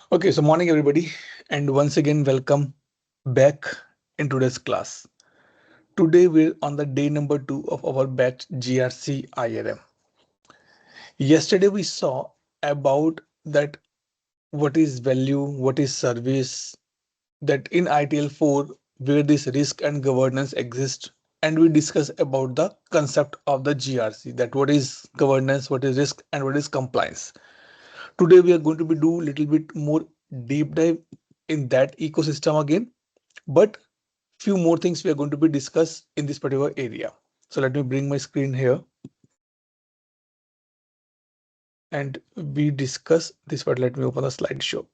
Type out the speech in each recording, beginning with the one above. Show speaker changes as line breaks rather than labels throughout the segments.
Okay, so morning everybody, and once again welcome back in today's class. Today we're on the day number 2 of our batch GRC IRM. Yesterday we saw about that what is value, what is service, that in ITL4 where this risk and governance exist, and we discuss about the concept of the GRC, that what is governance, what is risk, and what is compliance. Today we are going to be do little bit more deep dive in that ecosystem again, but few more things we are going to be discuss in this particular area. So let me bring my screen here and we discuss this, but let me open the slideshow.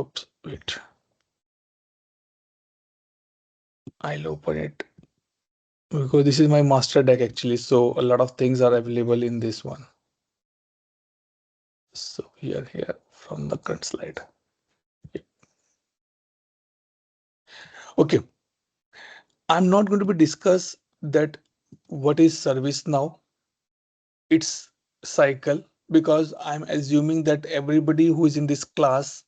Oops, wait, I'll open it because this is my master deck actually, so a lot of things are available in this one. So here from the current slide. Okay, I'm not going to be discuss that what is ServiceNow, its cycle, because I'm assuming that everybody who is in this class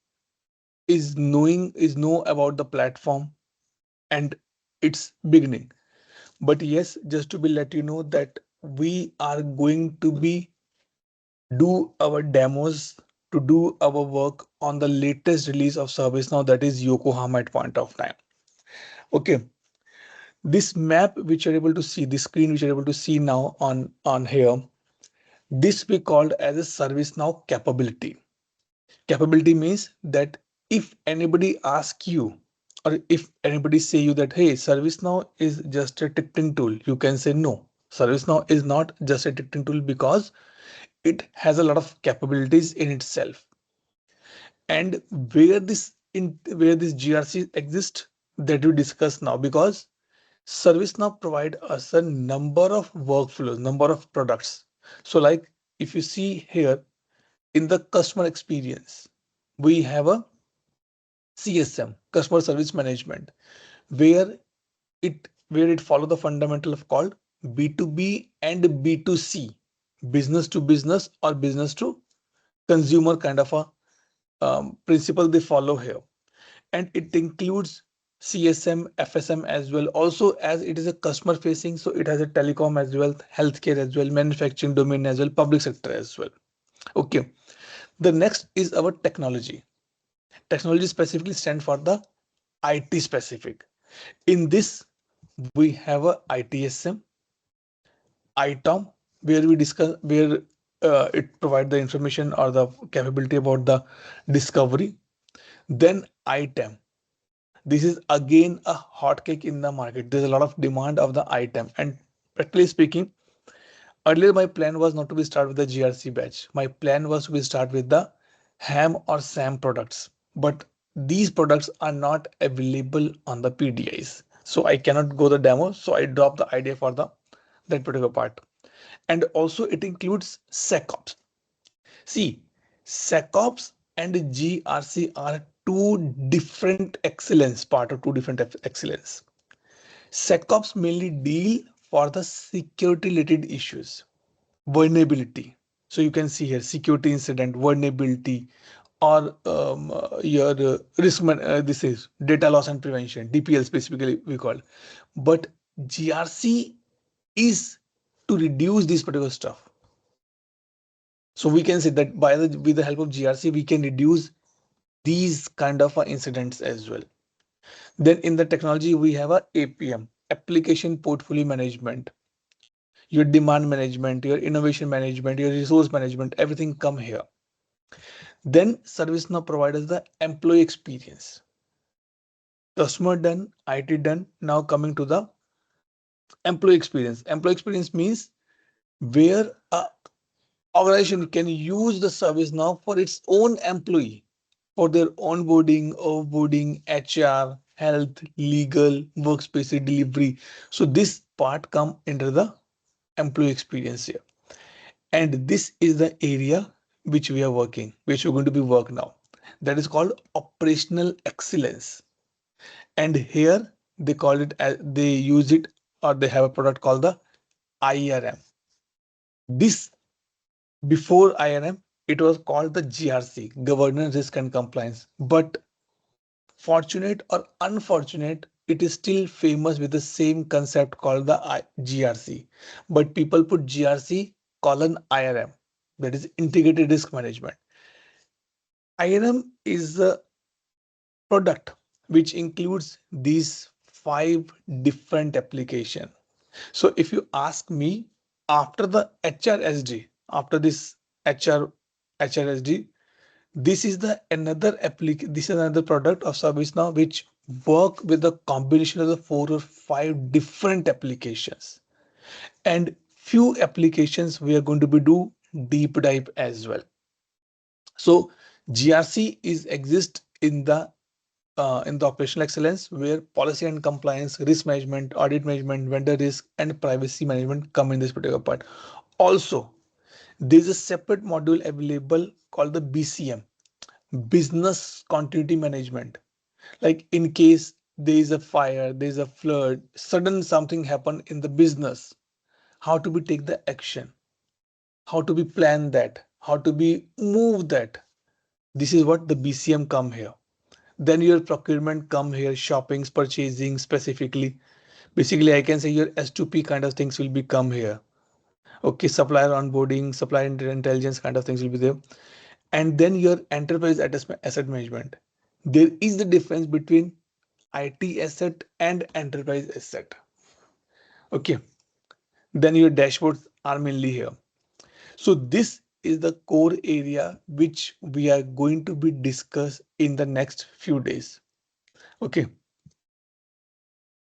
know about the platform and its beginning. But yes, just to be let you know that we are going to be do our demos to do our work on the latest release of ServiceNow, that is Yokohama at point of time. Okay, this map which you're able to see, the screen which you're able to see now on here, this we called as a ServiceNow capability. Capability means that if anybody asks you, or if anybody say you that, hey, ServiceNow is just a ticketing tool, you can say no. ServiceNow is not just a ticketing tool because it has a lot of capabilities in itself. And where this GRC exists, that we discuss now, because ServiceNow provide us a number of workflows, number of products. So like if you see here in the customer experience, we have a CSM, customer service management, where it follow the fundamental of called B2B and B2C, business to business or business to consumer kind of a principle they follow here. And it includes CSM, FSM as well. Also, as it is a customer facing, so it has a telecom as well, healthcare as well, manufacturing domain as well, public sector as well. Okay. The next is our technology. Technology specifically stand for the IT specific. In this, we have a ITSM, ITOM, where we discuss where it provide the information or the capability about the discovery. Then ITAM. This is again a hotcake in the market. There's a lot of demand of the ITAM. And practically speaking, earlier my plan was not to be start with the GRC batch. My plan was to be start with the HAM or SAM products. But these products are not available on the PDIs. So I cannot go the demo. So I dropped the idea for the that particular part. And also it includes SecOps. See, SecOps and GRC are two different excellence, part of two different excellence. SecOps mainly deal for the security related issues, vulnerability. So you can see here security incident, vulnerability, or your this is data loss and prevention, DPL specifically we call. But GRC is to reduce this particular stuff. So we can say that with the help of GRC, we can reduce these kind of incidents as well. Then in the technology, we have a APM, application portfolio management, your demand management, your innovation management, your resource management, everything come here. Then ServiceNow provides the employee experience. Customer done, IT done. Now coming to the employee experience. Employee experience means where a organization can use the ServiceNow for its own employee, for their onboarding, offboarding, HR, health, legal, workspace delivery. So this part come into the employee experience here. And this is the area which we are working, which we're going to be work now. That is called operational excellence. And here they call it, they use it, or they have a product called the IRM. This before IRM, it was called the GRC, Governance, Risk and Compliance. But fortunate or unfortunate, it is still famous with the same concept called the GRC. But people put GRC colon IRM, that is Integrated Risk Management. IRM is a product which includes these five different applications. So if you ask me, after the HRSD, after this HRSD, this is the another application. This is another product of ServiceNow which work with the combination of the 4 or 5 different applications, and few applications we are going to be do deep dive as well. So GRC is exist in the operational excellence, where policy and compliance, risk management, audit management, vendor risk, and privacy management come in this particular part. Also, there is a separate module available called the BCM, business continuity management. Like in case there is a fire, there is a flood, sudden something happen in the business, how to be take the action, how to be plan that, how to be move that. This is what the BCM come here. Then your procurement come here, shoppings, purchasing specifically. Basically, I can say your S2P kind of things will be come here. Okay, supplier onboarding, supplier intelligence kind of things will be there. And then your enterprise asset management. There is the difference between IT asset and enterprise asset. Okay, then your dashboards are mainly here. So this is the core area which we are going to be discussed in the next few days. Okay.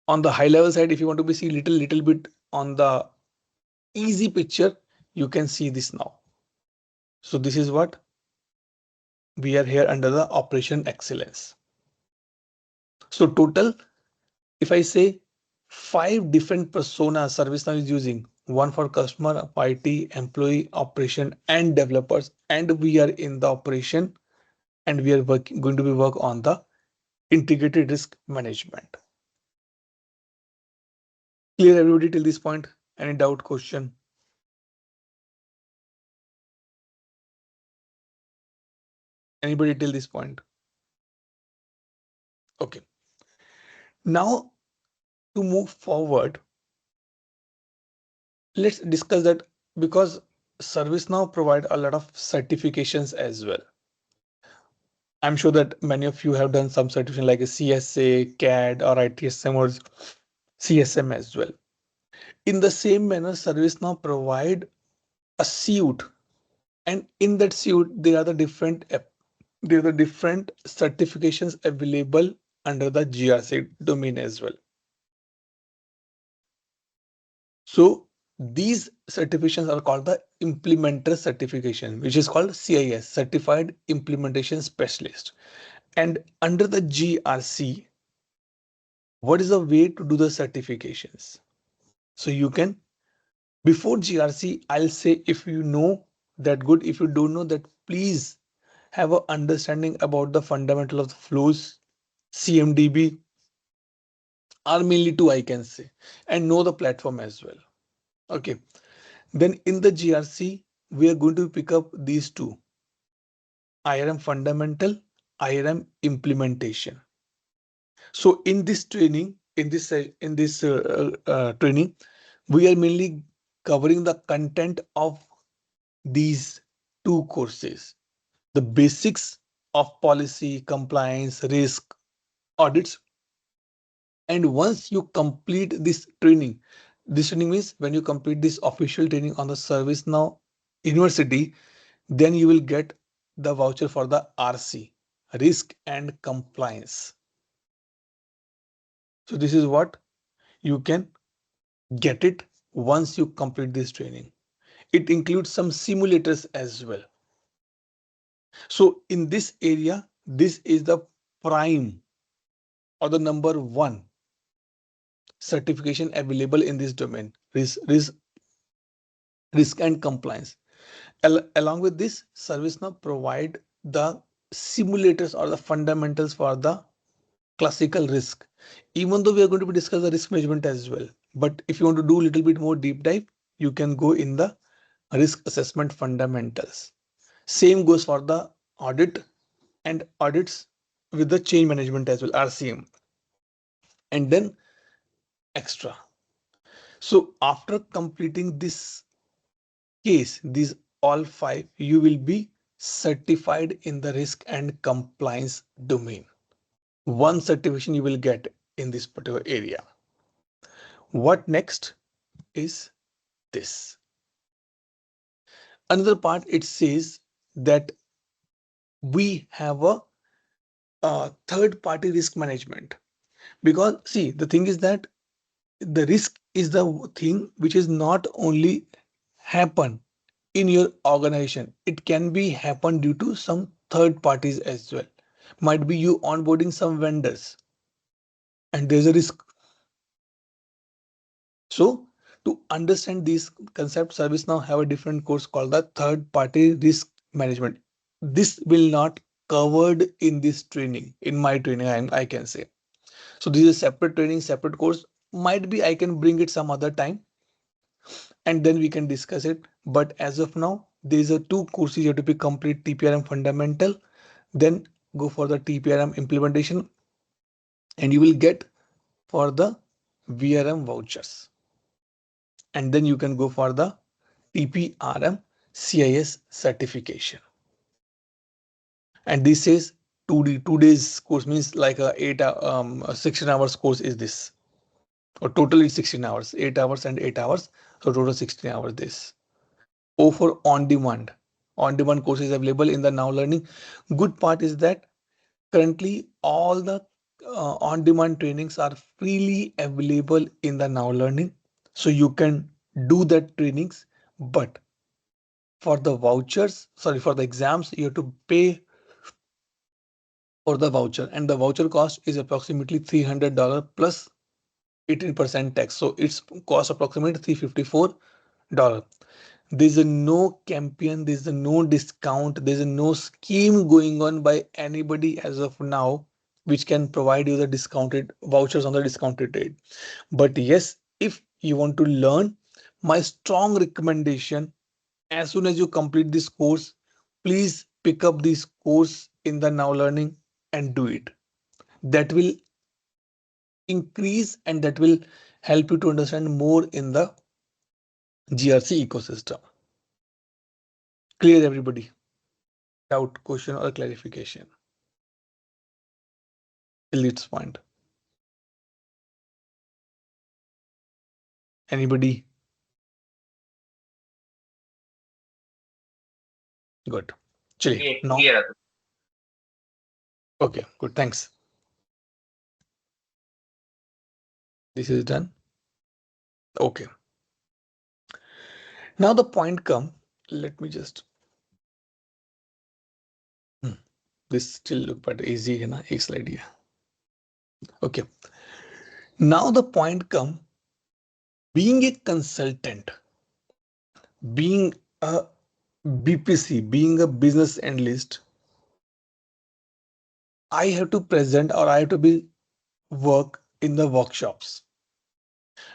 On the high level side, if you want to be see little bit on the easy picture, you can see this now. So this is what we are here under the operation excellence. So total, if I say 5 different personas ServiceNow is using, one for customer, IT, employee, operation, and developers, and we are in the operation, and we are going to be work on the integrated risk management. Clear everybody till this point? Any doubt, question? Anybody till this point? Okay. Now to move forward, let's discuss that, because ServiceNow provide a lot of certifications as well. I'm sure that many of you have done some certification like a CSA, CAD, or ITSM, or CSM as well. In the same manner, ServiceNow provide a suite, and in that suite there are the different certifications available under the GRC domain as well. So these certifications are called the implementer certification, which is called CIS, Certified Implementation Specialist. And under the GRC, what is the way to do the certifications? So you can, before GRC, I'll say, if you know that good, if you don't know that, please have an understanding about the fundamental of the flows, CMDB, are mainly two, I can say, and know the platform as well. Okay. Then in the GRC, we are going to pick up these two: IRM fundamental, IRM implementation. So in this training, training, we are mainly covering the content of these two courses: the basics of policy, compliance, risk, audits. And once you complete this training means when you complete this official training on the ServiceNow University, then you will get the voucher for the RC, risk and compliance. So this is what you can get it once you complete this training. It includes some simulators as well. So in this area, this is the prime or the number one certification available in this domain: risk and compliance. Along with this, ServiceNow provide the simulators or the fundamentals for the classical risk. Even though we are going to be discuss the risk management as well, but if you want to do a little bit more deep dive, you can go in the risk assessment fundamentals. Same goes for the audit and audits with the change management as well, RCM, and then extra. So after completing this case, these all five, you will be certified in the risk and compliance domain. One certification you will get in this particular area. What next is this? Another part, it says that we have a third party risk management, because see, the thing is that the risk is the thing which is not only happen in your organization, it can be happen due to some third parties as well. Might be you onboarding some vendors and there's a risk. So to understand these concepts, ServiceNow have a different course called the third party risk management. This will not covered in this training, in my training, I can say. So this is a separate training, separate course. Might be I can bring it some other time and then we can discuss it. But as of now, these are two courses you have to be complete: TPRM fundamental, then go for the TPRM implementation, and you will get for the VRM vouchers. And then you can go for the TPRM CIS certification. And this is 2 days course, means like a 16 hours course is this, or totally 16 hours, 8 hours and 8 hours. So total 16 hours this. Offer on demand. On demand course is available in the Now Learning. Good part is that currently all the on demand trainings are freely available in the Now Learning. So you can do that trainings, but for the vouchers, sorry, for the exams, you have to pay for the voucher, and the voucher cost is approximately $300 plus 18% tax. So it's cost approximately $354. There's a no campaign, there's a no discount, there's a no scheme going on by anybody as of now which can provide you the discounted vouchers on the discounted rate. But yes, if you want to learn, my strong recommendation, as soon as you complete this course, please pick up this course in the Now Learning and do it. That will increase and that will help you to understand more in the GRC ecosystem. Clear, everybody? Doubt, question, or clarification till its point? Anybody? Good. Chili. No.
Clear.
Okay. Good. Thanks. This is done. Okay. Now the point come. Let me just. This still look but easy, है ना? एक slide here. Okay. Now the point come. Being a consultant, being a BPC, being a business analyst, I have to present or I have to be work in the workshops.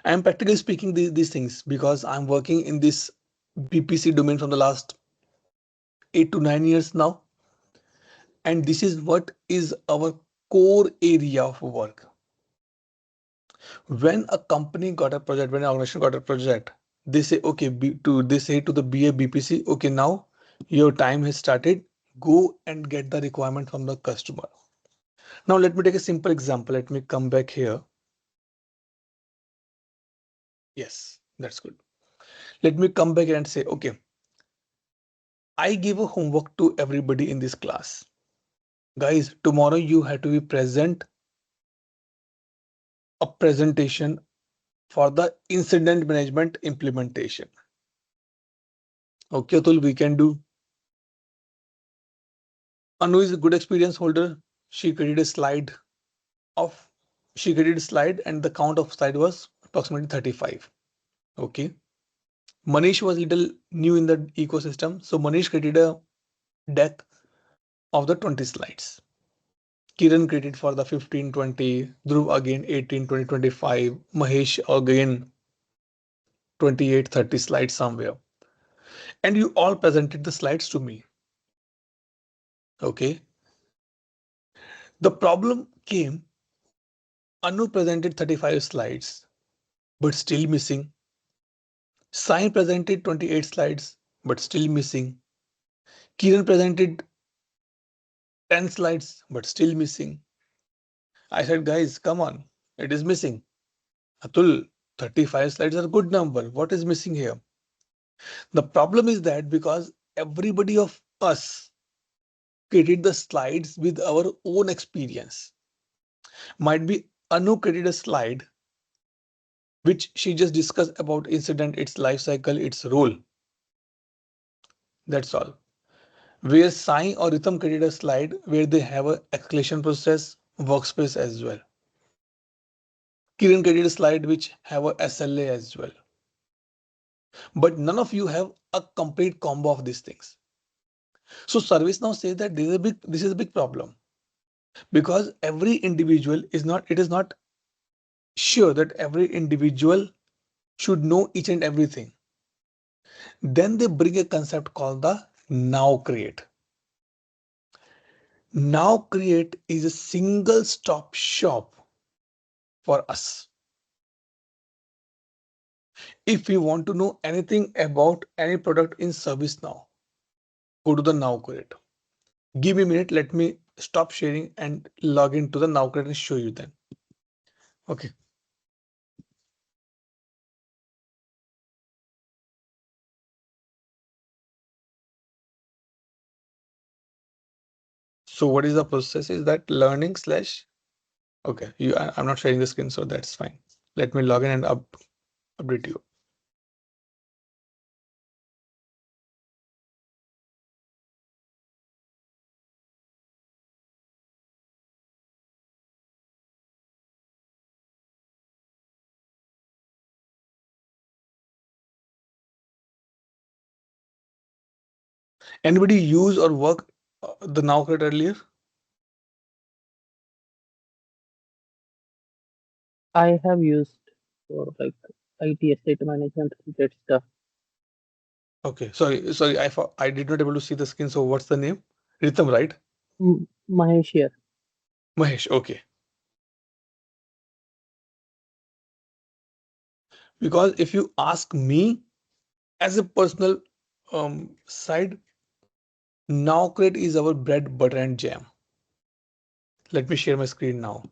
I'm practically speaking these things because I'm working in this BPC domain from the last 8 to 9 years now. And this is what is our core area of work. When a company got a project, when an organization got a project, they say, okay, they say to the BA BPC, okay, now your time has started. Go and get the requirement from the customer. Now let me take a simple example. Let me come back here. Yes, that's good. Let me come back and say, okay, I give a homework to everybody in this class. Guys, tomorrow you have to be present a presentation for the incident management implementation. Okay, Atul, we can do. Anu is a good experience holder. She created a slide of, she created a slide and the count of slide was approximately 35. Okay. Manish was little new in the ecosystem. So Manish created a deck of the 20 slides. Kiran created for the 15, 20, Dhruv again 18, 20, 25, Mahesh again 28, 30 slides somewhere. And you all presented the slides to me. Okay. The problem came, Anu presented 35 slides, but still missing. Sai presented 28 slides, but still missing. Kiran presented 10 slides, but still missing. I said, guys, come on, it is missing. Atul, 35 slides are a good number. What is missing here? The problem is that because everybody of us created the slides with our own experience. Might be Anu created a slide which she just discussed about incident, its life cycle, its role. That's all. Where Sai or Rhythm created a slide where they have a escalation process, workspace as well. Kiran created a slide which have a SLA as well. But none of you have a complete combo of these things. So ServiceNow says that this is a big problem because every individual is not, it is not sure that every individual should know each and everything. Then they bring a concept called the now create. Now create is a single stop shop for us. If you want to know anything about any product in ServiceNow, go to the now create. Give me a minute. Let me stop sharing and log into the now create and show you then. Okay. So what is the process is that learning slash. Okay. I'm not sharing the screen, so that's fine. Let me log in and update you. Anybody use or work the now create earlier?
I have used for like IT estate management related stuff.
Okay. Sorry. I did not able to see the screen. So what's the name? Rhythm, right?
Mahesh here.
Mahesh. Okay. Because if you ask me as a personal side, now create is our bread, butter, and jam. Let me share my screen now.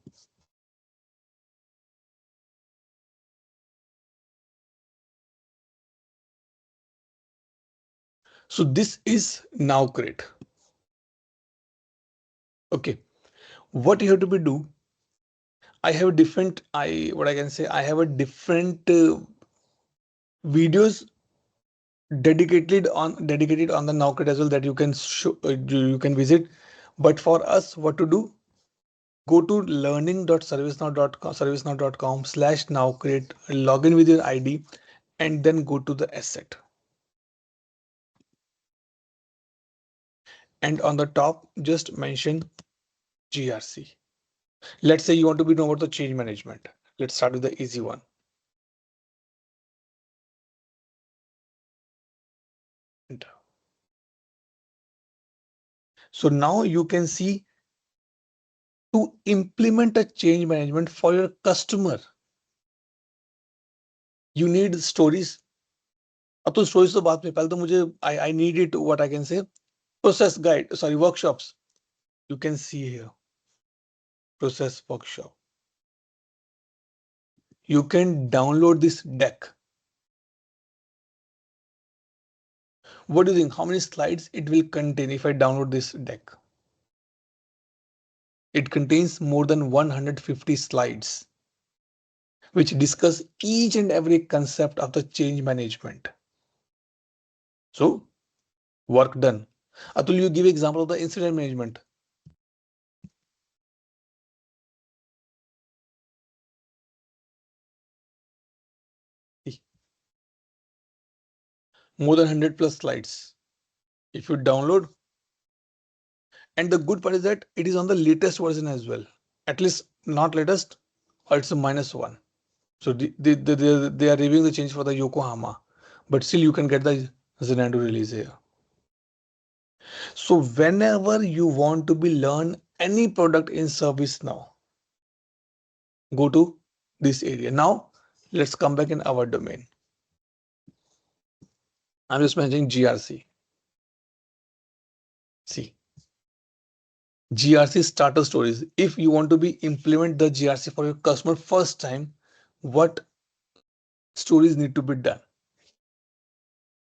So this is now create. Okay. What you have to be do? I have a different. What I can say. I have a different videos dedicated on the now create as well that you can show, you can visit. But for us, what to do? Go to learning.servicenow.com/nowcreate, log in with your ID, and then go to the asset. And on the top, just mention GRC. Let's say you want to be know about the change management. Let's start with the easy one. Enter. So now you can see to implement a change management for your customer, you need stories. अब तो stories तो बाद में, पहले तो मुझे I need it, what I can say, process guide, sorry, workshops. You can see here process workshop. You can download this deck. What do you think? How many slides it will contain if I download this deck? It contains more than 150 slides, which discuss each and every concept of the change management. So, work done. Atul, you give example of the incident management. More than 100 plus slides. If you download, and the good part is that it is on the latest version as well. At least not latest, or it's a -1. So they are reviewing the change for the Yokohama, but still you can get the Zenando release here. So whenever you want to be learn any product in ServiceNow, go to this area. Now let's come back in our domain. I'm just mentioning GRC. See, GRC starter stories. If you want to be implement the GRC for your customer first time, what stories need to be done?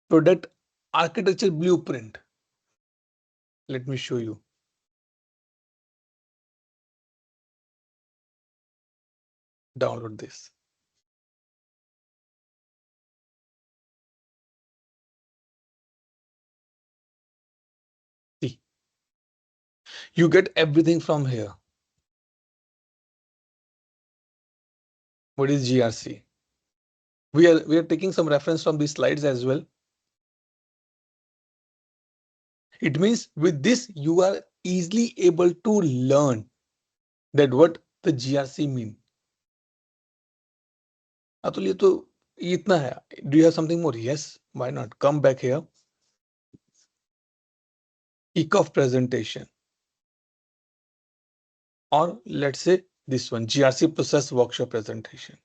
Product architecture blueprint. Let me show you. Download this. See, you get everything from here. What is GRC? We are taking some reference from these slides as well. It means with this you are easily able to learn that what the GRC mean. Atul, ये तो ये इतना है. Do you have something more? Yes. Why not? Come back here. Kickoff presentation. Or let's say this one, GRC process workshop presentation.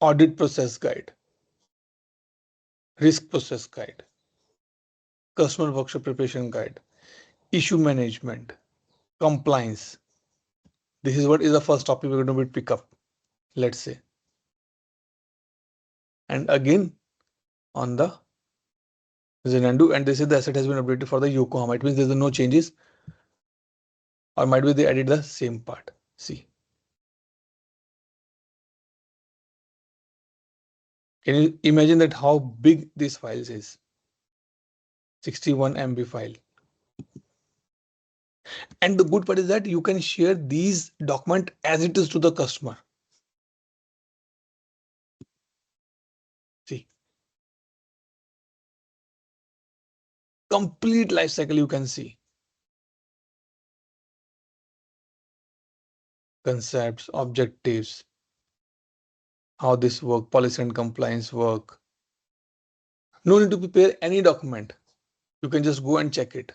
Audit process guide. Risk process guide. Customer workshop preparation guide. Issue management. Compliance. This is what is the first topic we're going to pick up. Let's say. And again on the Zenandu, and this is the asset has been updated for the Yokohama. It means there's no changes, or might be they added the same part. See. Can you imagine that how big this file is? 61 MB file. And the good part is that you can share these document as it is to the customer. See, complete life cycle you can see. Concepts, objectives, how this work, policy and compliance work. No need to prepare any document. You can just go and check it.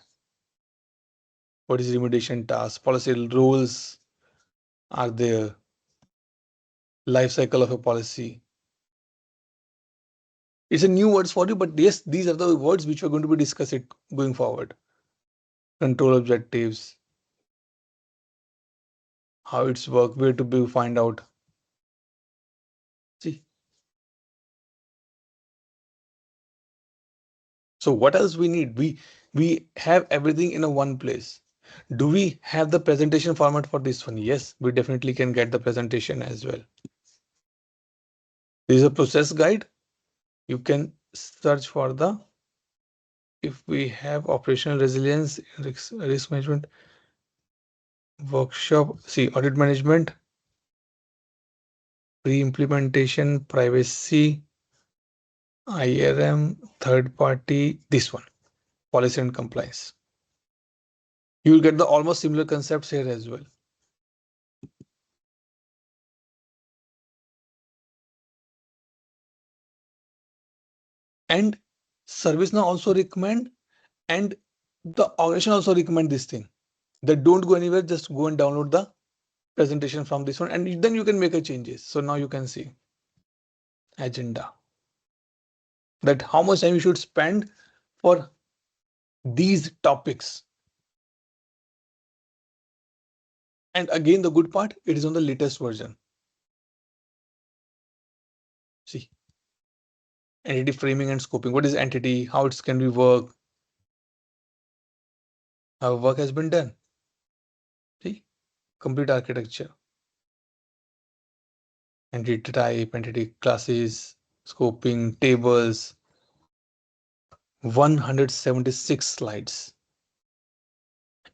What is remediation task? Policy rules are there. Life cycle of a policy. It's a new words for you, but yes, these are the words which we're going to be discussing going forward. Control objectives, how it's work, where to be find out. See. So what else we need? We have everything in a one place. Do we have the presentation format for this one? Yes, we definitely can get the presentation as well. This is a process guide. You can search for the, if we have operational resilience, risk management, workshop, see audit management, pre-implementation, privacy, IRM, third party, this one, policy and compliance. You will get the almost similar concepts here as well. And ServiceNow also recommend, and the organization also recommend this thing, that don't go anywhere, just go and download the presentation from this one, and then you can make a changes. So now you can see agenda, that how much time you should spend for these topics. And again, the good part, it is on the latest version. See, entity framing and scoping. What is entity? How it can be work? How work has been done. See, complete architecture. Entity type, entity classes, scoping, tables. 176 slides.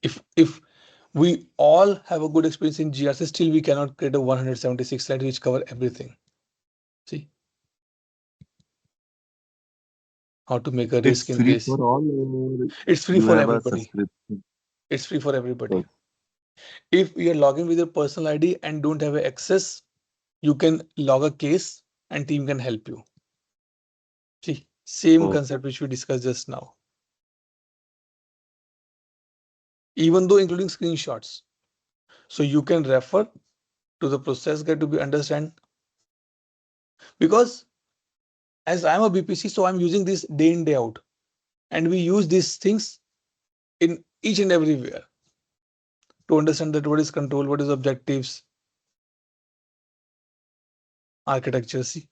If we all have a good experience in GRC, still we cannot create a 176 slides which cover everything. See how to make a risk
It's
in
free
this.
for all, or
It's free
you
for
have a
everybody.
subscription?
It's free for everybody.
Okay.
If you are logging with your personal ID and don't have access, you can log a case and team can help you. See, Same
Oh,
concept which we discussed just now, even though including screenshots. So you can refer to the process guide to be understand, because as I'm a BPC, so I'm using this day in day out, and we use these things in each and everywhere to understand that what is control, what is objectives, architecture, see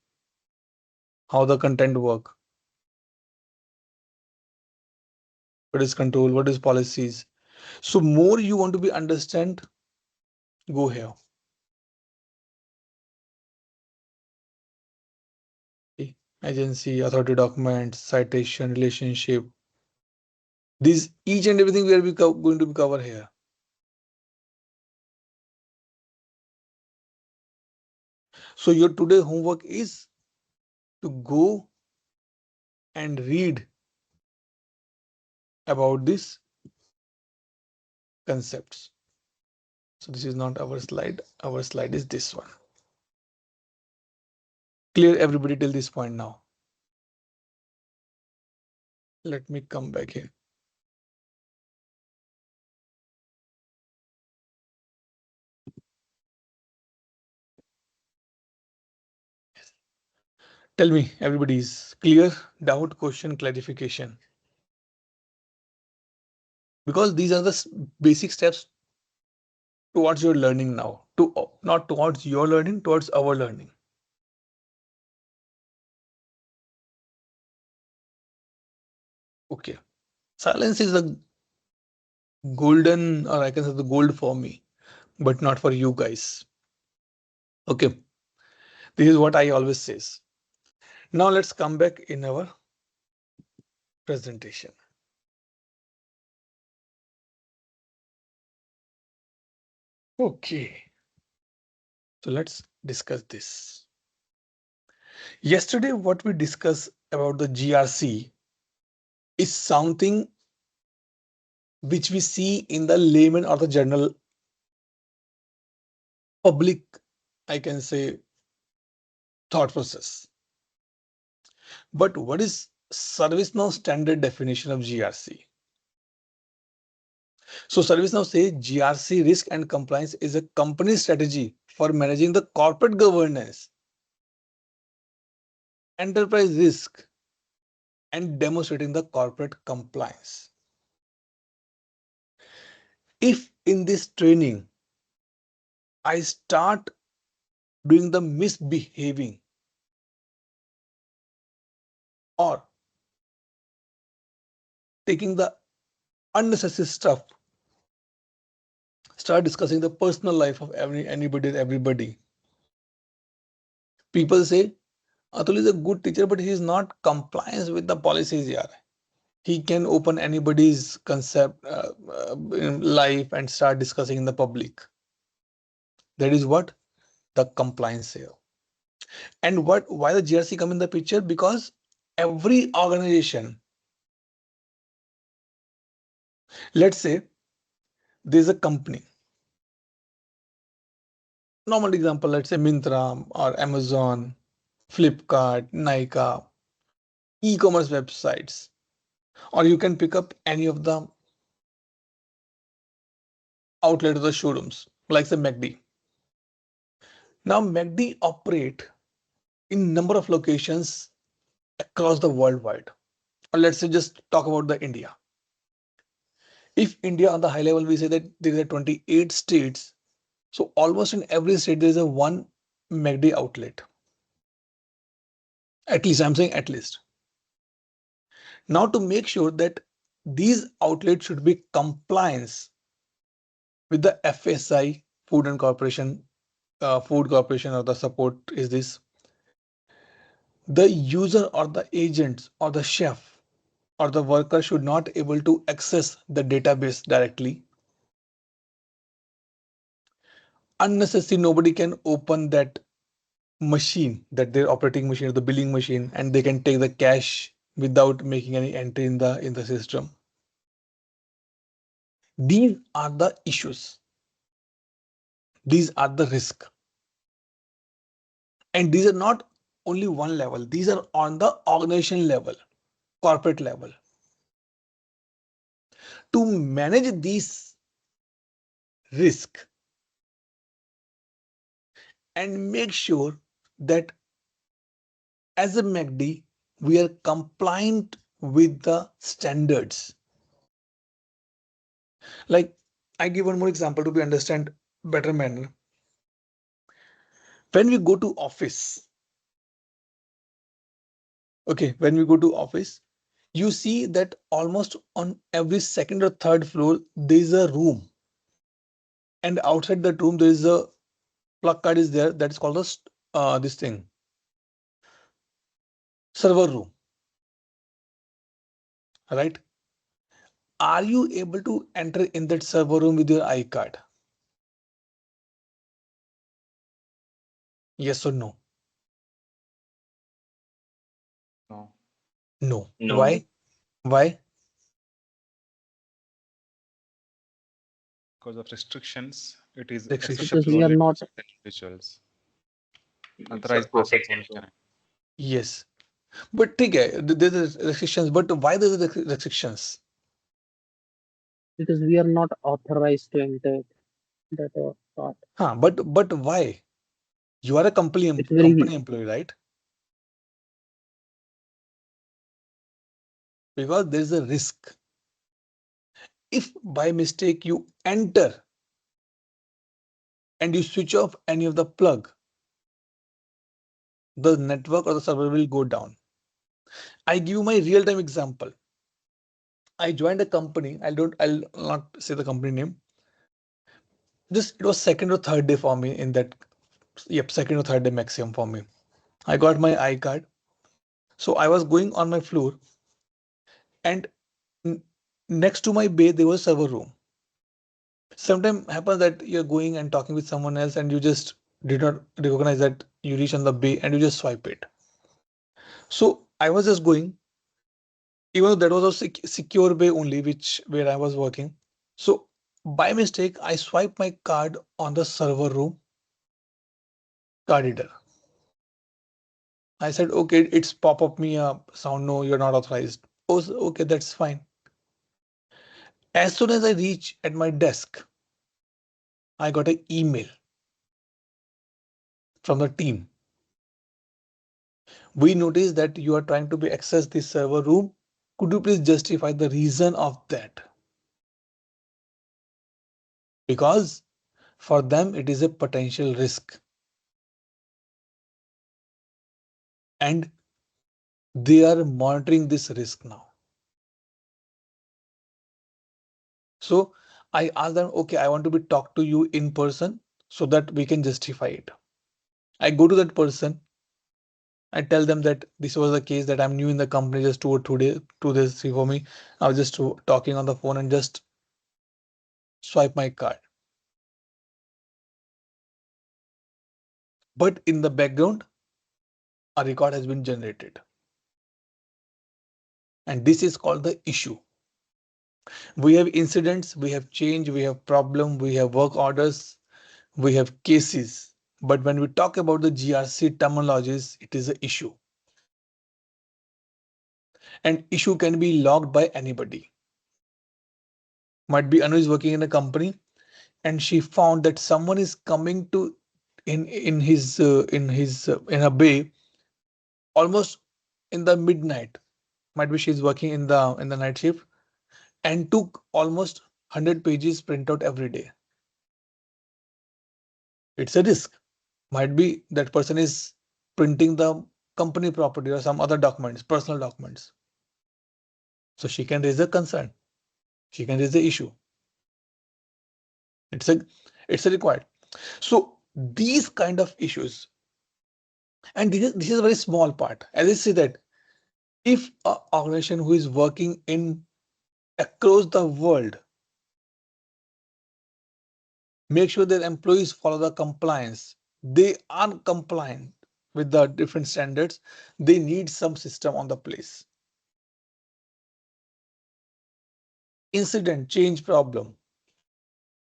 how the content work, what is control, what is policies. So more you want to be understand, go here. See, agency, authority documents, citation, relationship. These each and everything we are going to be cover here. So your today homework is to go and read about these concepts. So this is not our slide. Our slide is this one. Clear everybody till this point now. Let me come back here. Tell me, everybody is clear? Doubt, question, clarification. Because these are the basic steps towards your learning now. To not towards your learning, towards our learning. Okay. Silence is the golden, or I can say the gold for me, but not for you guys. Okay. This is what I always says. Now let's come back in our presentation. Okay. So let's discuss this. Yesterday, what we discussed about the GRC is something which we see in the layman or the general public, I can say, thought process. But what is ServiceNow standard definition of GRC? So ServiceNow says GRC risk and compliance is a company strategy for managing the corporate governance, enterprise risk, and demonstrating the corporate compliance. If in this training I start doing the misbehaving or taking the unnecessary stuff, start discussing the personal life of anybody and everybody. People say Atul is a good teacher, but he is not compliance with the policies. Yeah, he can open anybody's concept in life and start discussing in the public. That is what the compliance here. And what why the GRC come in the picture? Because every organization, let's say there's a company, normal example, let's say Mintra or Amazon, Flipkart, Nykaa, e-commerce websites, or you can pick up any of the outlet of the showrooms, like the MACD. Now MACD operate in number of locations across the worldwide. Or let's say just talk about the India. If India on the high level, we say that there are 28 states. So almost in every state, there is a one MACD outlet. At least I'm saying at least. Now to make sure that these outlets should be compliance with the FSI, Food Corporation or the support is this. The user or the agents or the chef or the worker should not able to access the database directly. Unnecessary, nobody can open that machine, that their operating machine or the billing machine, and they can take the cash without making any entry in the system. These are the issues. These are the risk. And these are not only one level, these are on the organization level. corporate level. To manage these risk and make sure that as a MACD, we are compliant with the standards. Like I give one more example to be understand better manner. When we go to office, okay, when we go to office, you see that almost on every second or third floor there is a room, and outside that room there is a plug card is there that is called as this thing server room, right? Are you able to enter in that server room with your iCard? Yes or no?
No.
No.
No.
Why? Why?
Because of restrictions, it is
Restrictions.
Because
accessible
we are
only
not.
to certain individuals. Authorized persons only can.
Yes. But ठीक है, there's restrictions. But why there's restrictions?
Because we are not authorized to enter that part.
Huh, but why? You are a
It's very
company employee, right? Because there's a risk. If by mistake you enter and you switch off any of the plug, the network or the server will go down. I give you my real-time example. I joined a company. I'll not say the company name. This it was second or third day for me in that. Yep, second or third day maximum for me. I got my iCard. So I was going on my floor, and next to my bay there was a server room. Sometimes happens that you're going and talking with someone else and you just did not recognize that you reach on the bay and you just swipe it. So I was just going, even though that was a secure bay only, which where I was working. So by mistake, I swiped my card on the server room card reader. I said, okay, it's pop up me a sound. No, you're not authorized. Oh, okay, that's fine. As soon as I reach at my desk, I got an email from the team. We noticed that you are trying to be access this server room. Could you please justify the reason of that? Because for them it is a potential risk and they are monitoring this risk now. So I asked them, okay, I want to be talked to you in person so that we can justify it. I go to that person. I tell them that this was the case that I'm new in the company just 2 days for me. I was just talking on the phone and just swipe my card. But in the background, a record has been generated. And this is called the issue. We have incidents, we have change, we have problem, we have work orders, we have cases. But when we talk about the GRC terminologies, it is an issue. And issue can be logged by anybody. Might be Anu is working in a company and she found that someone is coming to in a bay almost in the midnight. Might be she's working in the night shift and took almost 100 pages printout every day. It's a risk. Might be that person is printing the company property or some other documents, personal documents. So she can raise a concern. She can raise the issue. It's a it's a required. So these kind of issues, and this is a very small part. As I say that if an organization who is working in across the world make sure their employees follow the compliance, they are compliant with the different standards, they need some system on the place. Incident change problem,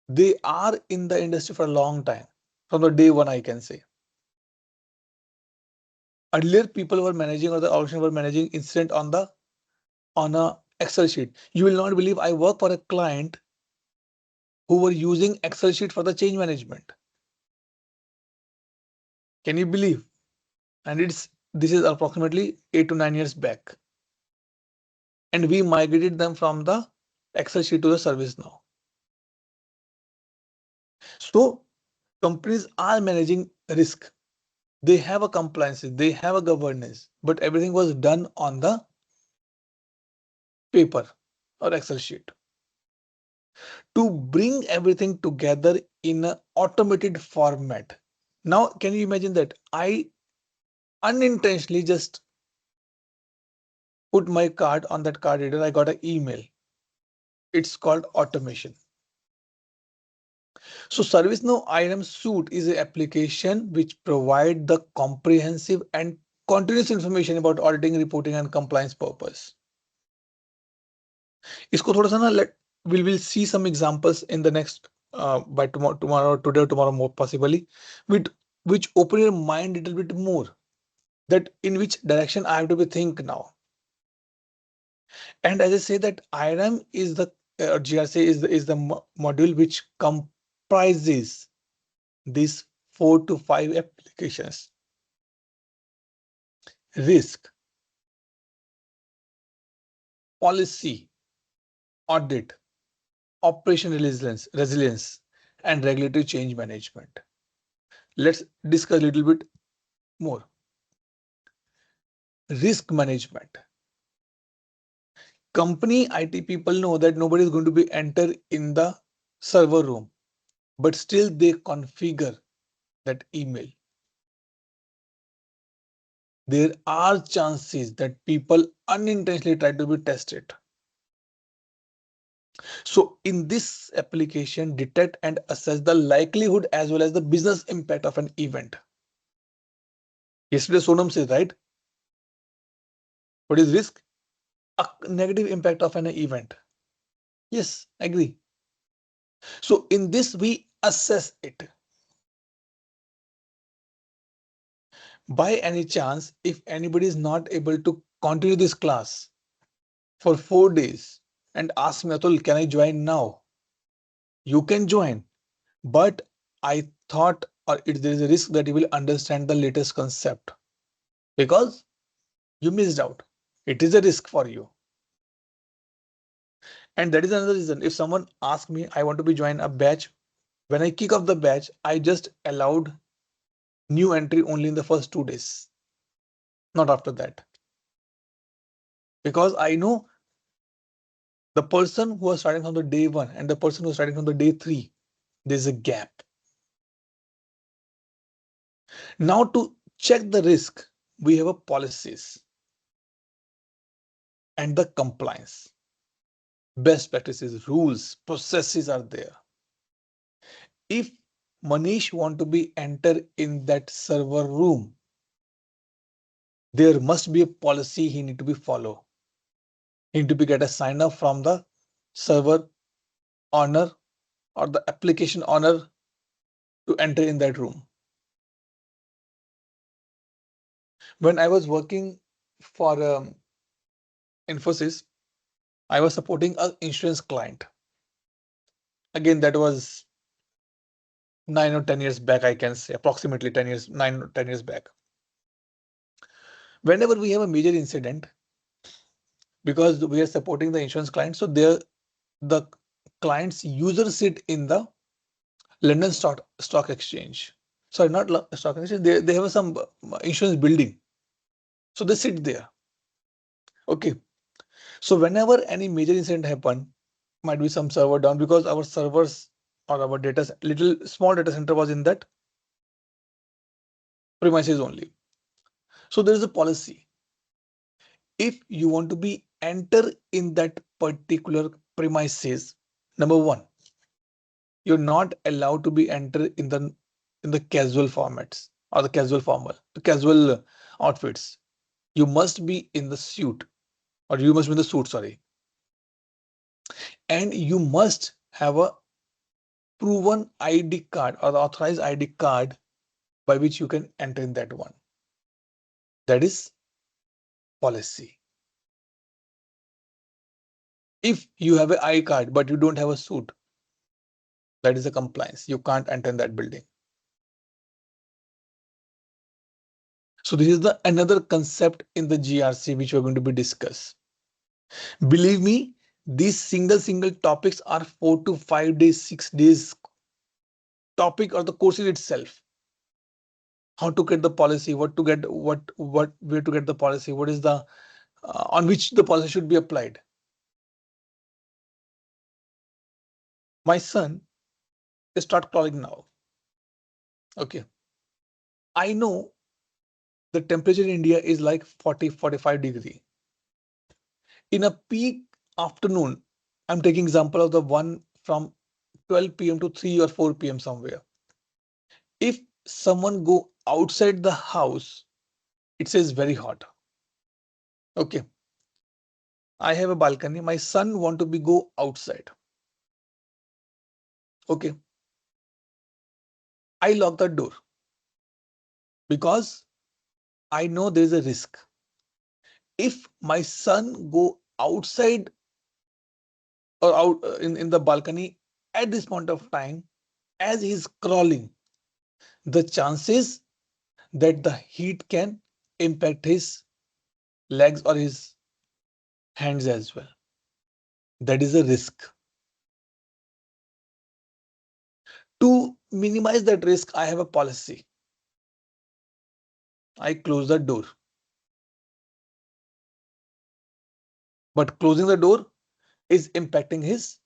they are in the industry for a long time, from the day one I can say. Earlier people were managing or the organization were managing incident on the on a Excel sheet. You will not believe I work for a client who were using Excel sheet for the change management. Can you believe? And this is approximately 8 to 9 years back. And we migrated them from the Excel sheet to the ServiceNow. So companies are managing risk. They have a compliance, they have a governance, but everything was done on the paper or Excel sheet. To bring everything together in an automated format. Now, can you imagine that I unintentionally just put my card on that card reader? I got an email. It's called automation. So ServiceNow IRM Suite is an application which provides the comprehensive and continuous information about auditing, reporting, and compliance purpose. इसको थोड़ा सा ना we'll see some examples in the next by tomorrow, today or tomorrow more possibly, with which open your mind a little bit more, that in which direction I have to be think now. And as I say that IRM is the GRC is the module which comprises these 4 to 5 applications: risk, policy, audit, operation resilience, and regulatory change management. Let's discuss a little bit more. Risk management. Company IT people know that nobody is going to be enter in the server room, but still they configure that email. There are chances that people unintentionally try to be tested. So in this application, detect and assess the likelihood as well as the business impact of an event. Yesterday Sonam said, right? What is risk? A negative impact of an event. Yes, agree. So in this, we assess it. By any chance, if anybody is not able to continue this class for 4 days and ask me, Atul, can I join now? You can join, but I thought there is a risk that you will understand the latest concept because you missed out. It is a risk for you. And that is another reason. If someone asks me, I want to be join a batch, when I kick off the batch, I just allowed new entry only in the first 2 days, not after that. Because I know the person who was starting from the day 1 and the person who was starting from the day 3, there's a gap. Now to check the risk, we have a policies and the compliance. Best practices, rules, processes are there. If Manish want to be enter in that server room, there must be a policy he need to be follow. He need to be get a sign up from the server owner or the application owner to enter in that room. When I was working for Infosys, I was supporting an insurance client. Again, that was 9 or 10 years back, I can say approximately 10 years, 9 or 10 years back. Whenever we have a major incident, because we are supporting the insurance client, so the client's users sit in the London stock exchange. Sorry, not stock exchange. They have some insurance building, so they sit there. Okay, so whenever any major incident happen, might be some server down because our servers or our little small data center was in that premises only. So there is a policy. If you want to be enter in that particular premises, number one, you're not allowed to be enter in the casual formats or the casual outfits. You must be in the suit, or you must be in the suit, sorry. And you must have a proven ID card or the authorized ID card by which you can enter in that one. That is policy. If you have an I card but you don't have a suit, that is a compliance. You can't enter in that building. So this is the another concept in the GRC which we're going to be discuss. Believe me, these single topics are 4 to 5 days, 6 days topic or the courses itself. How to get the policy, what to get, what where to get the policy, what is the on which the policy should be applied. My son start crawling now. Okay, I know the temperature in India is like 40-45 degrees. In a peak afternoon, I'm taking example of the one from 12 p.m. to 3 or 4 p.m. somewhere. If someone go outside the house, it says very hot. Okay, I have a balcony. My son want to be go outside. Okay, I lock the door because I know there is a risk. If my son go outside or out in the balcony at this point of time, as he's crawling, the chances that the heat can impact his legs or his hands as well. That is a risk. To minimize that risk, I have a policy. I close the door. But closing the door is impacting his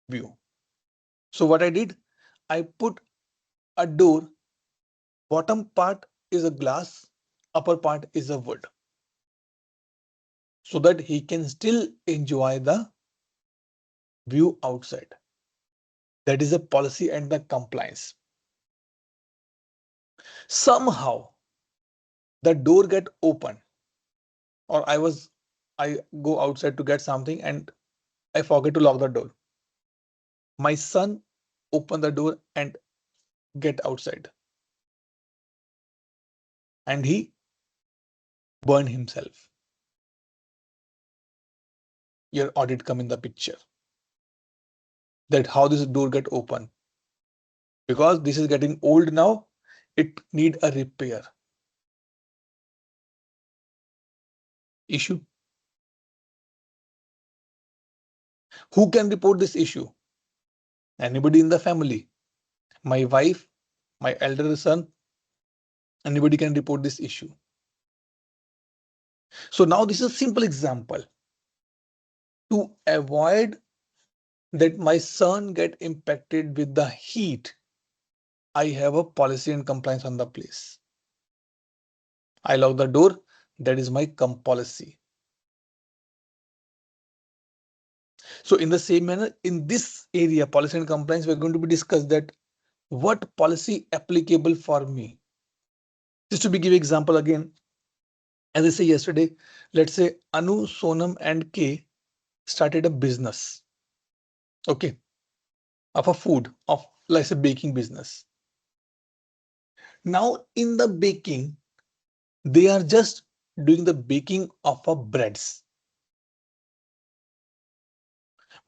view. So what I did, I put a door, bottom part is a glass, upper part is a wood, so that he can still enjoy the view outside. That is a policy and the compliance. Somehow the door get open, or I go outside to get something and I forget to lock the door. My son open the door and get outside, and he burn himself. Your audit come in the picture. That how this door get open, because this is getting old now. It need a repair. Issue. Who can report this issue? Anybody in the family. My wife, my elder son, anybody can report this issue. So now this is a simple example. To avoid that my son get impacted with the heat, I have a policy and compliance on the place. I lock the door. That is my policy. So in the same manner, in this area, policy and compliance, we're going to be discussed that what policy applicable for me. Just to be give example again, as I say yesterday, let's say Anu, Sonam and K started a business. Okay, of a food, of let's say baking business. Now in the baking, they are just doing the baking of a breads.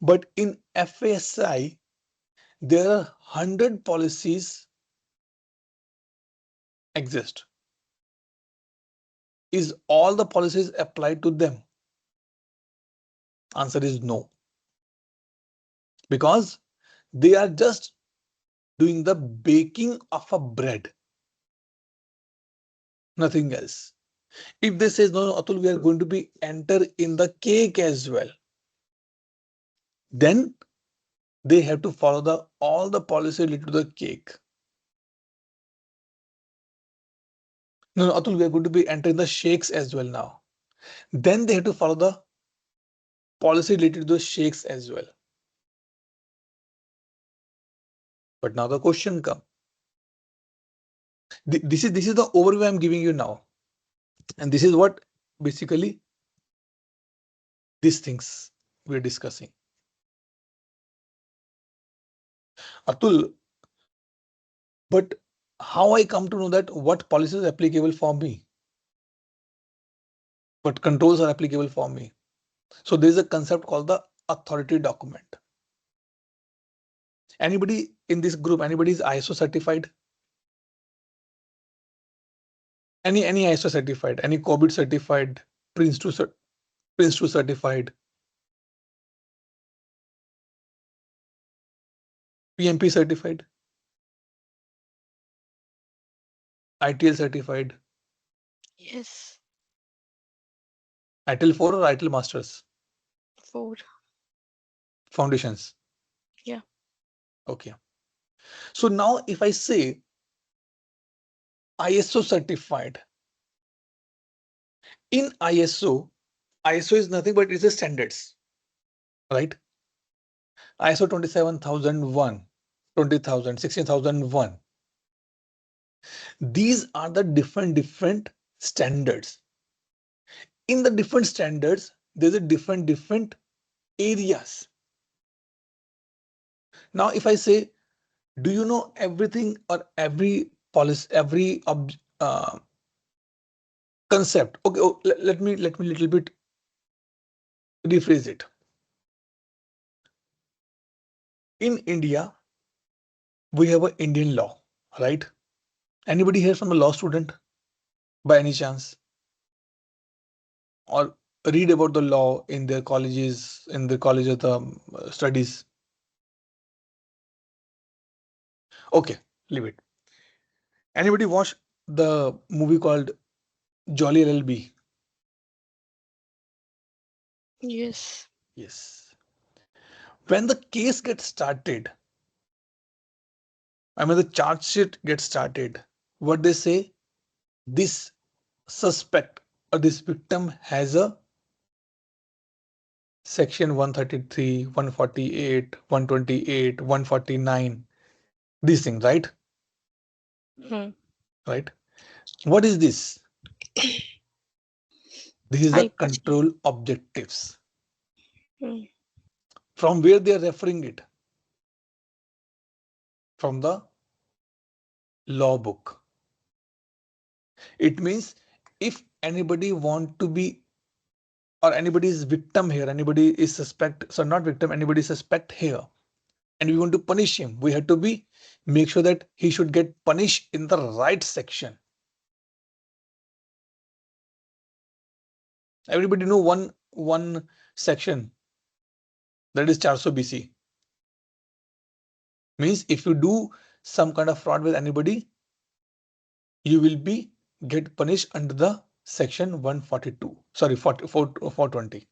But in FSI, there are 100 policies exist. Is all the policies applied to them? Answer is no. Because they are just doing the baking of a bread. Nothing else. If they say no, Atul, we are going to be enter in the cake as well, then they have to follow the all the policy related to the cake. No, Atul, we are going to be entering the shakes as well now. Then they have to follow the policy related to the shakes as well. But now the question comes. This is the overview I'm giving you now. And this is what basically these things we're discussing. Atul, but how I come to know that what policy is applicable for me? What controls are applicable for me? So there is a concept called the authority document. Anybody in this group, anybody is ISO certified? Any ISO certified, any COVID certified, Prince2 certified, PMP certified, ITL certified,
Yes.
ITL 4 or ITL Masters?
4.
Foundations.
Yeah.
Okay. So now if I say ISO certified, in ISO is nothing but it's a standards, right? ISO 27001, 20000, 16001. These are the different standards. In the different standards, there's a different areas. Now, if I say, do you know everything or every policy, every concept? Okay, let me little bit rephrase it. In India, we have an Indian law, right? Anybody here from a law student by any chance? Or read about the law in their colleges, in the college of the studies? Okay, leave it. Anybody watch the movie called Jolly LLB?
Yes.
Yes. When the case gets started, I mean the charge sheet gets started, what they say, this suspect or this victim has a section 133, 148, 128, 149, these things, right?
Hmm.
Right. What is this? This is the
IP.
control objectives.
Hmm.
From where they are referring it? From the law book. It means if anybody want to be, or anybody is victim here, anybody is suspect, so not victim, anybody is suspect here, and we want to punish him, we have to be make sure that he should get punished in the right section. Everybody know one section, that is 400 BC. Means if you do some kind of fraud with anybody, you will be get punished under the section 142, sorry, 420.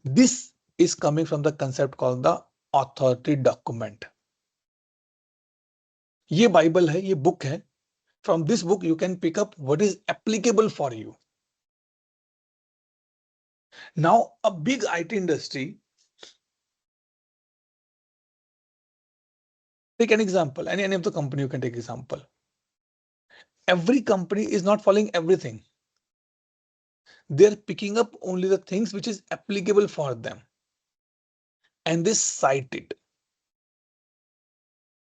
This is coming from the concept called the authority document. ये Bible है, ये book है. From this book you can pick up what is applicable for you. Now a big IT industry, take an example, any of the company you can take example. Every company is not following everything. They're picking up only the things which is applicable for them, and they cite it.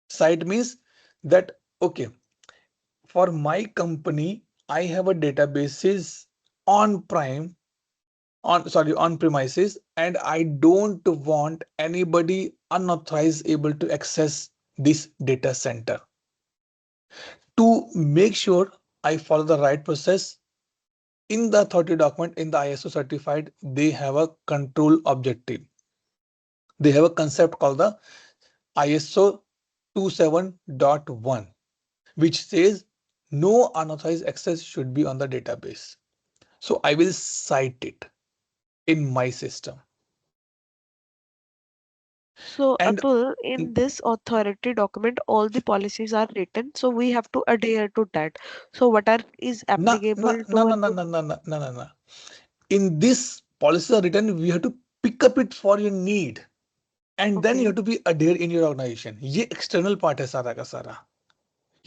Cite means that, okay, for my company, I have a databases on prime, on premises, and I don't want anybody unauthorized able to access this data center. To make sure I follow the right process, in the authority document, in the ISO certified, they have a control objective. They have a concept called the ISO 27.1, which says no unauthorized access should be on the database. So I will cite it in my system.
So,
And
Atul, in this authority document, all the policies are written, so we have to adhere to that. So, what are is
na na
applicable
na
to a
na na
new?
na na na na na na. In this policies are written, we have to pick up it for your need, and then you
Okay,
have to be adhere in your organization. ये external part है सारा का सारा.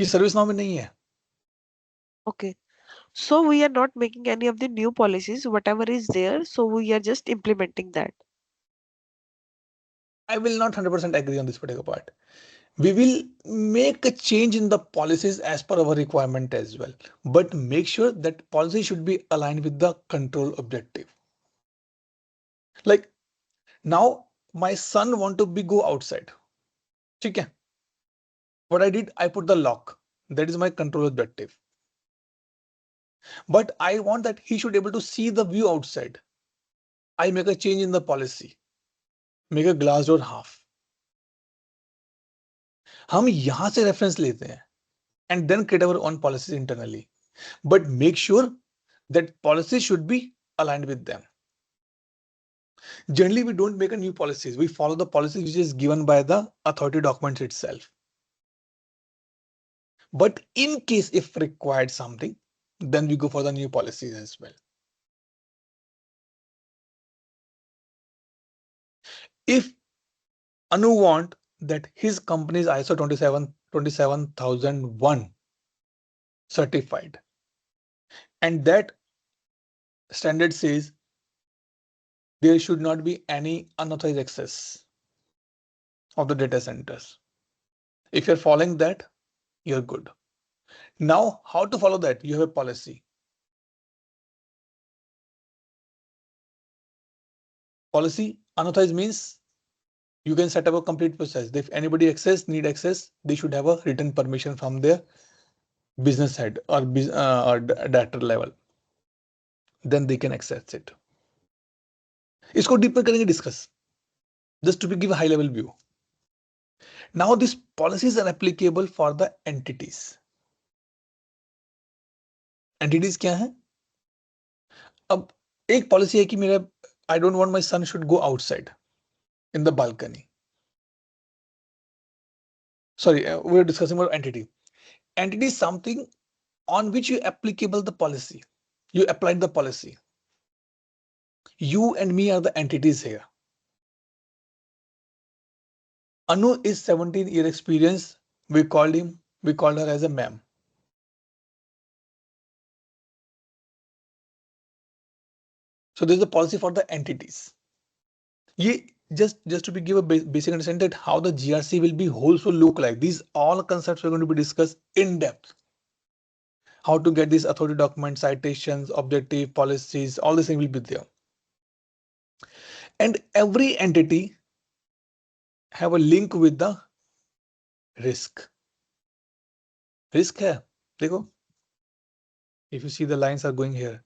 ये service now में नहीं है.
okay. So, we are not making any of the new policies, whatever is there, so we are just implementing that.
I will not 100% agree on this particular part. We will make a change in the policies as per our requirement as well, but make sure that policy should be aligned with the control objective. Like Now my son want to be go outside. Okay. What I did, I put the lock. That is my control objective. But I want that he should be able to see the view outside. I make a change in the policy. Make a glass door half. हम यहां से reference लेते हैं and then create our own policies internally. But make sure that policy should be aligned with them. Generally, we don't make a new policies. We follow the policy which is given by the authority documents itself. But in case if required something, then we go for the new policies as well. If Anu want that his company is ISO 27001 certified, and that standard says there should not be any unauthorized access of the data centers. If you're following that, you're good. Now, how to follow that? You have a policy. Policy unauthorized means you can set up a complete process. If anybody need access, they should have a written permission from their business head or director level. Then they can access it. इसको deep में करेंगे discuss. Just to give a high level view. Now these policies are applicable for the entities. Entities क्या है? अब एक policy है कि मेरा I don't want my son should go outside in the balcony. Sorry, we're discussing about entity. Entity is something on which you applicable the policy. You applied the policy. You and me are the entities here. Anu is 17-year experience. We called her as a ma'am. So there's a policy for the entities. Just to give a basic understanding that how the GRC will be also look like. These all concepts are going to be discussed in depth. How to get these authority documents, citations, objective policies, all these things will be there. And every entity have a link with the risk. Risk है, देखो. If you see the lines are going here.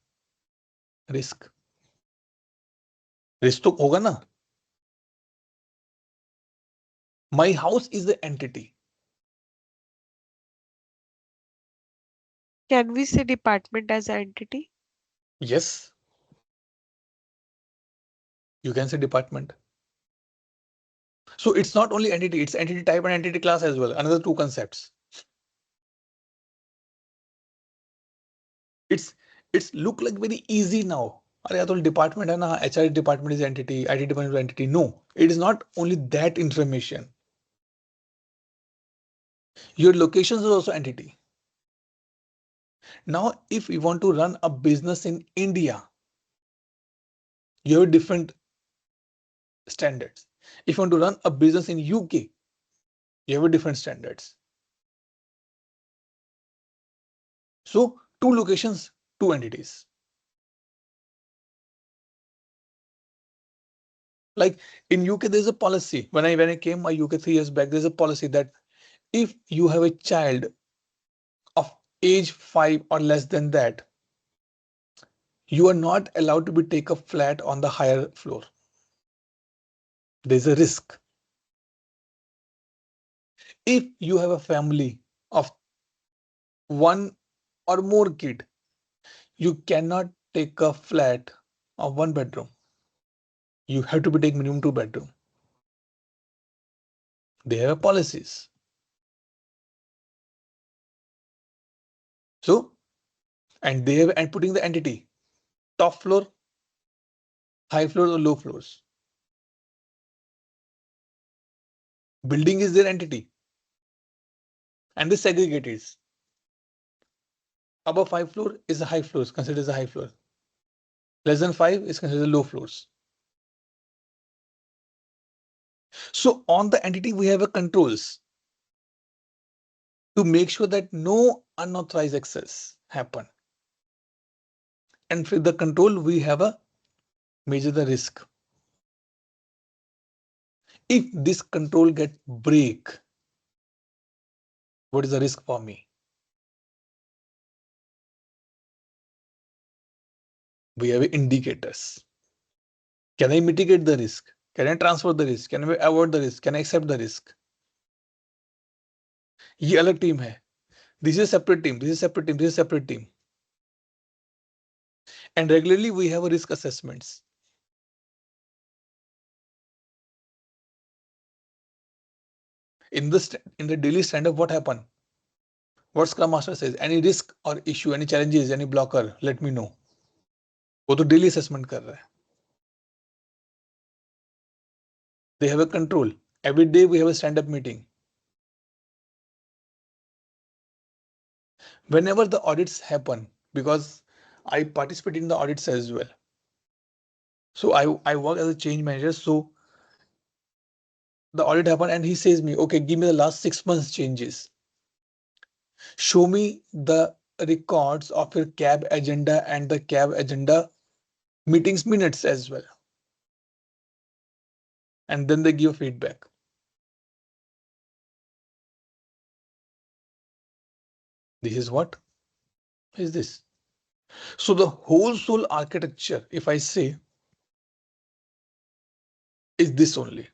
Risk. Risk तो होगा ना. My house is the entity.
Can we say department as an entity?
Yes. You can say department. So it's not only entity, it's entity type and entity class as well. Another two concepts. It's look like very easy now. अरे यार तो department है ना, HR department is entity, IT department is entity. No, it is not only that information. Your locations is also entity. Now, if you want to run a business in India, you have different standards. If you want to run a business in UK, you have different standards. So 2 locations, 2 entities. Like in UK, there's a policy. When I came my UK 3 years back, there's a policy that if you have a child of age 5 or less than that, you are not allowed to be take a flat on the higher floor. There's a risk. If you have a family of 1 or more kid, you cannot take a flat of 1 bedroom. You have to be take minimum 2 bedroom. They have policies. So, and they have and putting the entity top floor, high floors or low floors. Building is their entity. And they segregate it. Above 5 floor is a high floors, considered as a high floor. Less than 5 is considered low floors. So on the entity, we have a controls to make sure that no unauthorized access happen. And for the control, we have a measure the risk. If this control get break, what is the risk for me? We have indicators. Can I mitigate the risk? Can I transfer the risk? Can I avoid the risk? Can I accept the risk? ये अलग team है. This is a separate team. This is a separate team. This is a separate team. And regularly we have a risk assessments. In the daily stand-up, what happened? What Scrum Master says, any risk or issue, any challenges, any blocker, let me know. वो तो daily assessment कर रहा है. They have a control. Every day we have a stand-up meeting. Whenever the audits happen, because I participate in the audits as well. So I work as a change manager. So the audit happened and he says me, okay, give me the last 6 months changes. Show me the records of your cab agenda and the cab agenda meetings minutes as well. And then they give feedback. This is what is this? So the whole soul architecture, if I say, is this only.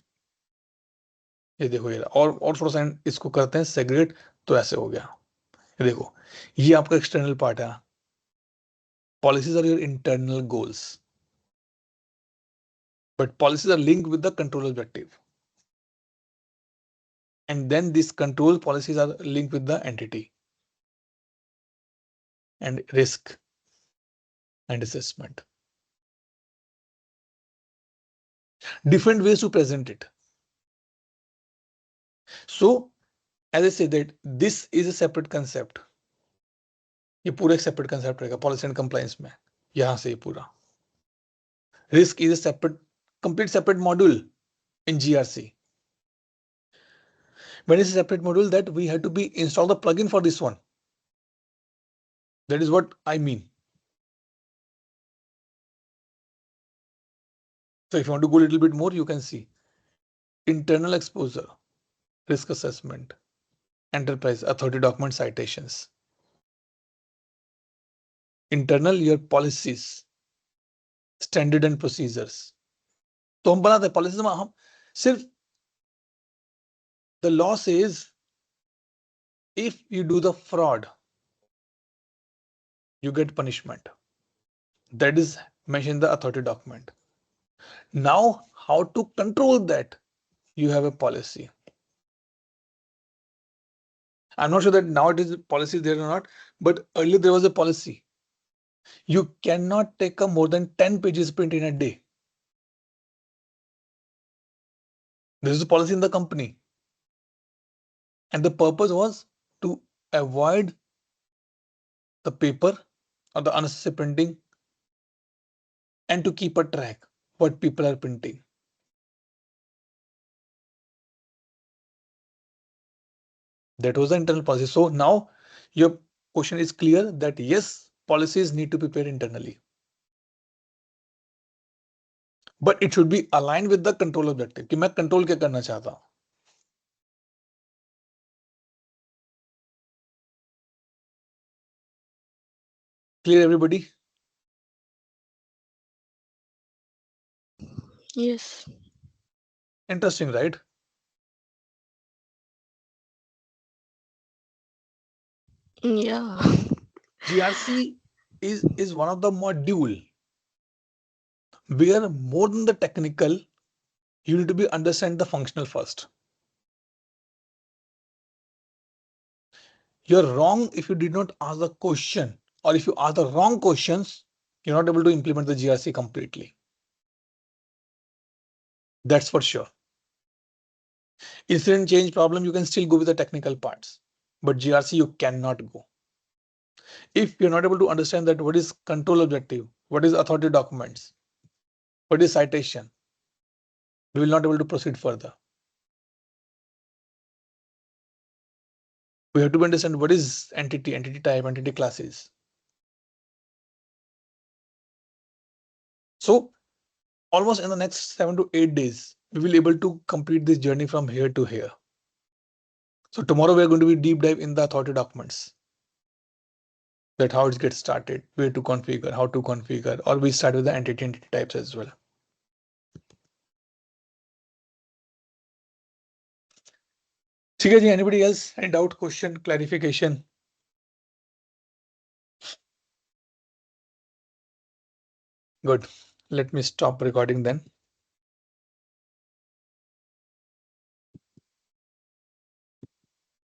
ये देखो ये और थोड़ा सा इसको करते हैं सेग्रेगेट, तो ऐसे हो गया. ये देखो, ये आपका एक्सटर्नल पार्ट है. Policies are your internal goals, but policies are linked with the control objective. And then these control policies are linked with the entity and risk and assessment. Different ways to present it. So, as I said that this is a separate concept. ये पूरा एक separate concept रहेगा policy and compliance में. यहाँ से ये पूरा. Risk is a separate, complete separate module in GRC. When it's a separate module that we have to be install the plugin for this one. That is what I mean. So if you want to go a little bit more, you can see internal exposure, risk assessment, enterprise authority document citations, internal your policies, standard and procedures. तो हम बनाते हैं policies में हम सिर्फ the law says if you do the fraud, you get punishment. That is mentioned in the authority document. Now, how to control that? You have a policy. I'm not sure that now it is policy there or not, but earlier there was a policy. You cannot take a more than 10 pages print in a day. This is a policy in the company. And the purpose was to avoid the paper or the unnecessary printing and to keep a track what people are printing. That was the internal policy. So now your question is clear that yes, policies need to be prepared internally. But it should be aligned with the control objective. कि मैं control क्या करना चाहता हूं. Clear everybody?
Yes.
Interesting, right?
Yeah.
GRC is one of the module where more than the technical, you need to be understand the functional first. You're wrong if you did not ask the question, or if you ask the wrong questions, you're not able to implement the GRC completely. That's for sure. Incident change problem, you can still go with the technical parts, but GRC you cannot go. If you're not able to understand that what is control objective, what is authority documents, what is citation, we will not be able to proceed further. We have to understand what is entity, entity type, entity classes. So almost in the next 7 to 8 days, we will able to complete this journey from here to here. So tomorrow we are going to be deep dive in the authority documents. That how it gets started, where to configure, how to configure, or we start with the entity types as well. ठीक है जी, anybody else? Any doubt, question, clarification? Good. Let me stop recording then.